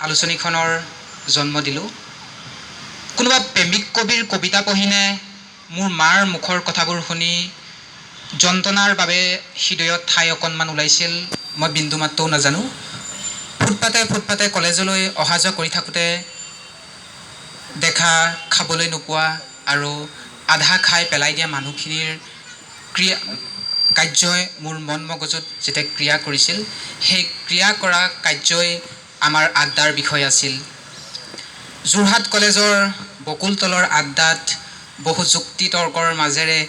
আলোচনীখনৰ জন্ম দিলোঁ। কোনোবা প্ৰেমিক কবিৰ কবিতা পঢ়িনে মোৰ মাৰ মুখৰ কথাবোৰ শুনি যন্ত্ৰণাৰ বাবে হৃদয়ত ঠাই অকণমান ওলাইছিল, মই বিন্দুমাত্ৰও নাজানো। ফুটপাতে কলেজলৈ অহা যোৱা কৰি থাকোঁতে দেখা, খাবলৈ নোপোৱা আৰু আধা খাই পেলাই দিয়া মানুহখিনিৰ কাৰ্যই মোৰ মন মগজুত যেতিয়া ক্ৰিয়া কৰিছিল, সেই ক্ৰিয়া কৰা কাৰ্যই আমাৰ আড্ডাৰ বিষয় আছিল। যোৰহাট কলেজৰ বকুলতলৰ আড্ডাত বহু যুক্তি তৰ্কৰ মাজেৰে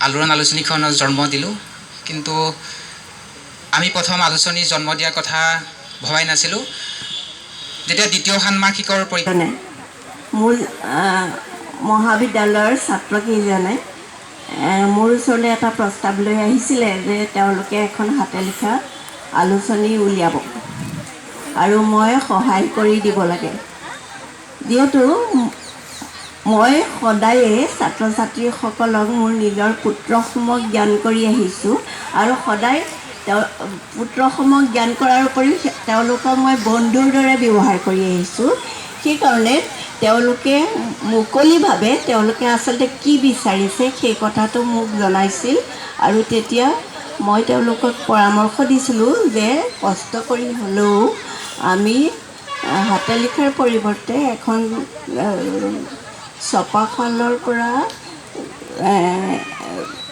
আলোড়ন আলোচনীখনৰ জন্ম দিলোঁ। কিন্তু আমি প্ৰথম আলোচনী জন্ম দিয়াৰ কথা ভবাই নাছিলোঁ। যেতিয়া দ্বিতীয় ষান্মাসিকৰ মোৰ মহাবিদ্যালয়ৰ ছাত্ৰকেইজনে মোৰ ওচৰলৈ এটা প্ৰস্তাৱ লৈ আহিছিলে যে তেওঁলোকে এখন হাতে লিখা আলোচনী উলিয়াব আৰু মই সহায় কৰি দিব লাগে। যিহেতু মই সদায়ে ছাত্ৰ ছাত্ৰীসকলক মোৰ নিজৰ পুত্ৰসমক জ্ঞান কৰি আহিছোঁ আৰু সদায় পুত্ৰসমক জ্ঞান কৰাৰ উপৰিও তেওঁলোকক মই বন্ধুৰ দৰে ব্যৱহাৰ কৰি আহিছোঁ। সেইকাৰণে তেওঁলোকে মুকলিভাৱে তেওঁলোকে আচলতে কি বিচাৰিছে সেই কথাটো মোক জনাইছিল আৰু তেতিয়া মই তেওঁলোকক পৰামৰ্শ দিছিলোঁ যে কষ্ট কৰি হ'লেও আমি হাতে লিখাৰ পৰিৱৰ্তে এখন ছপাশালৰ পৰা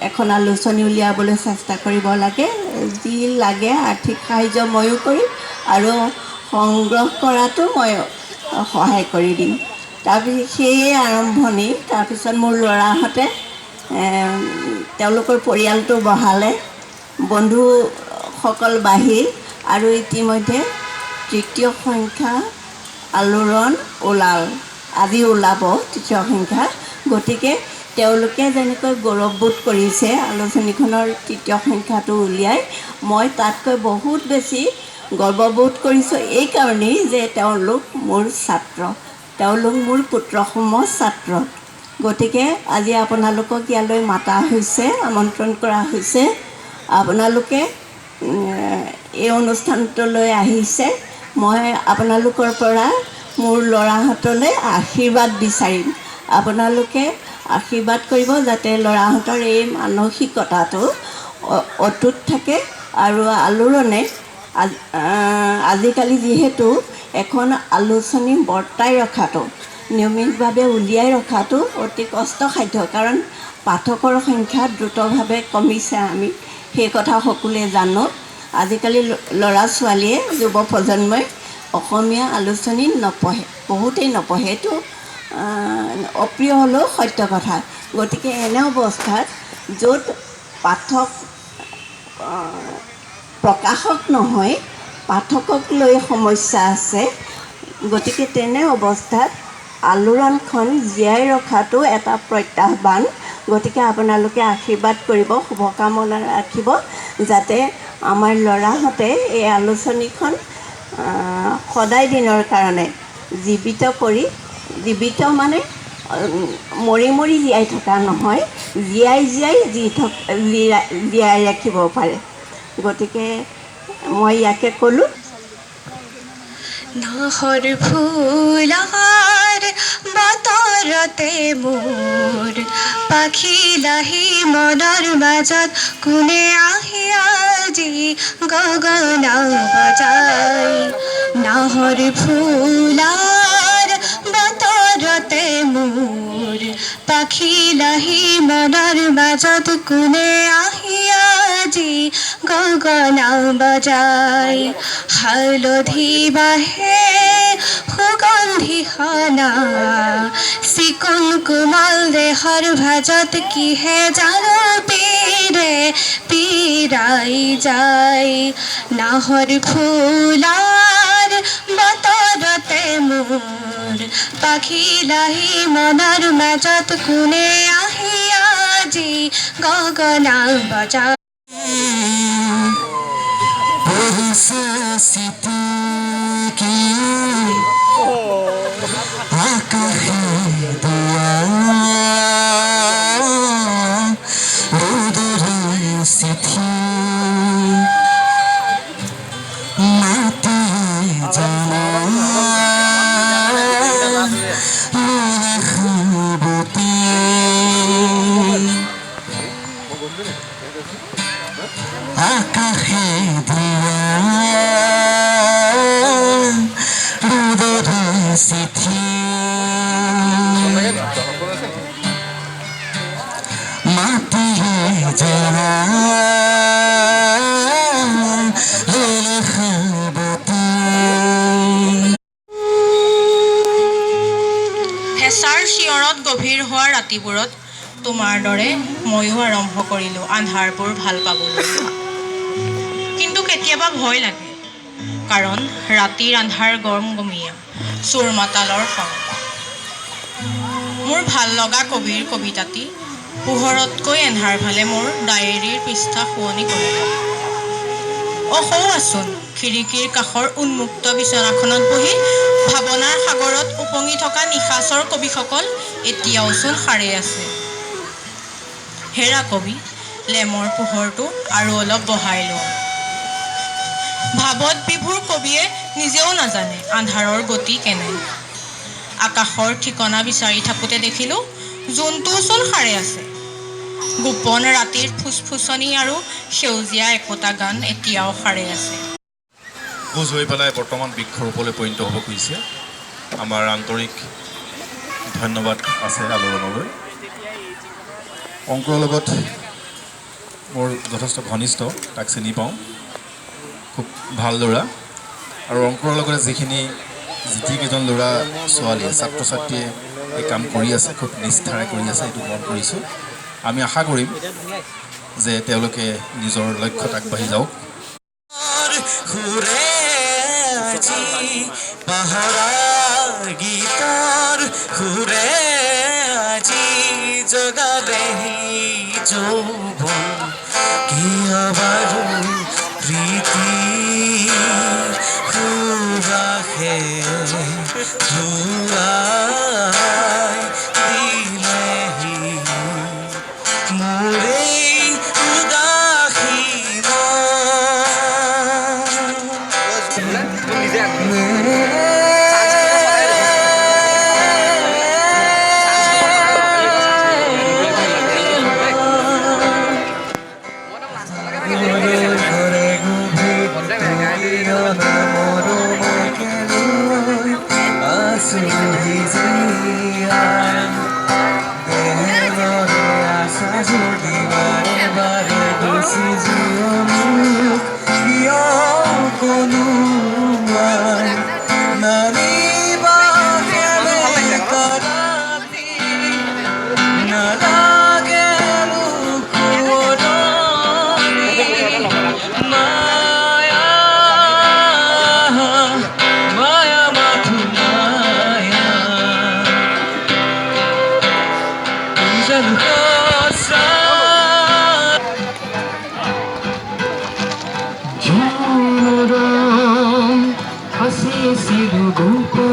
এখন আলোচনী উলিয়াবলৈ চেষ্টা কৰিব লাগে। যি লাগে আৰ্থিক সাহাৰ্য ময়ো কৰিম আৰু সংগ্ৰহ কৰাটো মই সহায় কৰি দিম। তাৰপিছত সেয়ে আৰম্ভণি। তাৰপিছত মোৰ ল'ৰাহঁতে তেওঁলোকৰ পৰিয়ালটো বঢ়ালে, বন্ধুসকল বাঢ়িল আৰু ইতিমধ্যে তৃতীয় সংখ্যা আলোড়ন ওলাল। আজি ওলাব তৃতীয় সংখ্যা। গতিকে তেওঁলোকে যেনেকৈ গৌৰৱবোধ কৰিছে আলোচনীখনৰ তৃতীয় সংখ্যাটো উলিয়াই, মই তাতকৈ বহুত বেছি গৰ্ববোধ কৰিছোঁ এইকাৰণেই যে তেওঁলোক মোৰ ছাত্ৰ, তেওঁলোক মোৰ পুত্ৰসম ছাত্ৰ। গতিকে আজি আপোনালোকক ইয়ালৈ মাতা হৈছে, আমন্ত্ৰণ কৰা হৈছে। আপোনালোকে এই অনুষ্ঠানটোলৈ আহিছে। মই আপোনালোকৰ পৰা মোৰ ল'ৰাহঁতলৈ আশীৰ্বাদ বিচাৰিম। আপোনালোকে আশীৰ্বাদ কৰিব যাতে ল'ৰাহঁতৰ এই মানসিকতাটো অটুট থাকে আৰু আলোড়নে আজিকালি যিহেতু এখন আলোচনী বৰ্তাই ৰখাটো, নিয়মিতভাৱে উলিয়াই ৰখাটো অতি কষ্টসাধ্য, কাৰণ পাঠকৰ সংখ্যা দ্ৰুতভাৱে কমিছে। আমি সেই কথা সকলোৱে জানো। আজিকালি ল'ৰা ছোৱালীয়ে, যুৱ প্ৰজন্মই অসমীয়া আলোচনী নপঢ়ে, বহুতেই নপঢ়ে। এইটো অপ্ৰিয় হ'লেও সত্য কথা। গতিকে এনে অৱস্থাত য'ত পাঠক প্ৰকাশক নহয়, পাঠকক লৈ সমস্যা আছে, গতিকে তেনে অৱস্থাত আলোড়নখন জীয়াই ৰখাটো এটা প্ৰত্যাহ্বান। গতিকে আপোনালোকে আশীৰ্বাদ কৰিব, শুভকামনা ৰাখিব যাতে আমাৰ ল'ৰাহঁতে এই আলোচনীখন সদায় দিনৰ কাৰণে জীৱিত মানে মৰি মৰি জীয়াই থকা নহয়, জীয়াই ৰাখিব পাৰে। গতিকে মই ইয়াকে ক'লোঁ। নাহৰ ফুলাৰ বতৰতে মোৰ পাখি লাহি মনৰ মাজত কোনে আহি আজি গগনা বজাই। নাহৰ ফুলাৰ বতৰতে মোৰ পাখি লাহি মনৰ মাজত কোনে আহি আজি গগনা বজাই। হালধি বাহে সুগন্ধি সনা চিকুণ কোমল দেহৰ ভাজত কিহে জানো পীৰে পীৰাই যায়। নাহৰ ফুলাৰ বতৰতে মোৰ পাখি লাহি মনৰ মাজত কোনে আহি আজি গগনা বজায়। পোহৰত গভীৰ হোৱা ৰাতিবোৰত তোমাৰ দৰে ময়ো আৰম্ভ কৰিলোঁ আন্ধাৰবোৰ ভাল পাবলৈ। কিন্তু কেতিয়াবা ভয় লাগে, কাৰণ ৰাতিৰ আন্ধাৰ গমগমীয়া চোৰ মাতালৰ সং। মোৰ ভাল লগা কবিৰ কবিতাটি পোহৰতকৈ এন্ধাৰ ফালে মোৰ ডায়েৰীৰ পৃষ্ঠা শুৱনি কৰিলে। আছোন খিৰিকীৰ কাষৰ উন্মুক্ত বিচনাখনত বহি ভাৱনাৰ সাগৰত উপঙি থকা নিশাচৰ কবিসকল এতিয়াওচোন সাৰে আছে। হেৰা কবি, লেমৰ পোহৰটো আৰু অলপ বঢ়াই লোৱা। ভাৱত বিভোৰ কবিয়ে নিজেও নাজানে আন্ধাৰৰ গতি কেনে। আকাশৰ ঠিকনা বিচাৰি থাকোঁতে দেখিলোঁ জোনটোওচোন সাৰে আছে। গোপন ৰাতিৰ ফুচফুচনি আৰু সেউজীয়া একোটা গান এতিয়াও সাৰে আছে। গোজ হৈ পেলাই বৰ্তমান বৃক্ষৰূপলৈ পৰিণত হ'ব খুজিছে। আমাৰ আন্তৰিক ধন্যবাদ আছে আলোড়নলৈ। অংকুৰৰ লগত মোৰ যথেষ্ট ঘনিষ্ঠ, তাক চিনি পাওঁ, খুব ভাল ল'ৰা। আৰু অংকুৰৰ লগতে যিকেইজন ল'ৰা ছোৱালীয়ে ছাত্ৰ ছাত্ৰীয়ে এই কাম কৰি আছে, খুব নিষ্ঠাৰে কৰি আছে, এইটো মন কৰিছোঁ। আমি আশা কৰিম যে তেওঁলোকে নিজৰ লক্ষ্যত আগবাঢ়ি যাওক। পাহৰা গীতৰ সুৰে আজি জগালেহি যৌৱন কিয় বাৰু প্ৰীতি সুবাসে ধুৱাই দিলেহি মোৰে উদাসী hasi sido